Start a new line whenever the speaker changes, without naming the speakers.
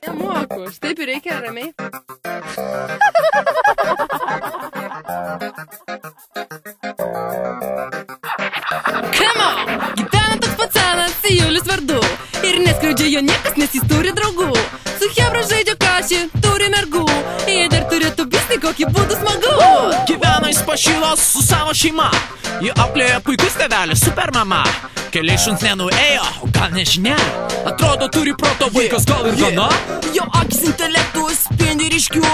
Nemoku, štaip ir reikia ramiai. Come on! Gyvena toks pacanas, Julius vardu. Ir neskriaudžia jo niekas, nes jis turi draugų. Su Hebra žaidžia kašį, turi mergų. Jie dar turėtų bisti, kokį būtų smagu.
Gyvena jis pašylos su savo šeima. Jį auklėja puikus tėvelis, super mama. Keliai šuns nenuėjo, o gal nežinia. Atrodo turi proto vaikas, gal ir gana.
Jo akis intelektų spindi ryškių.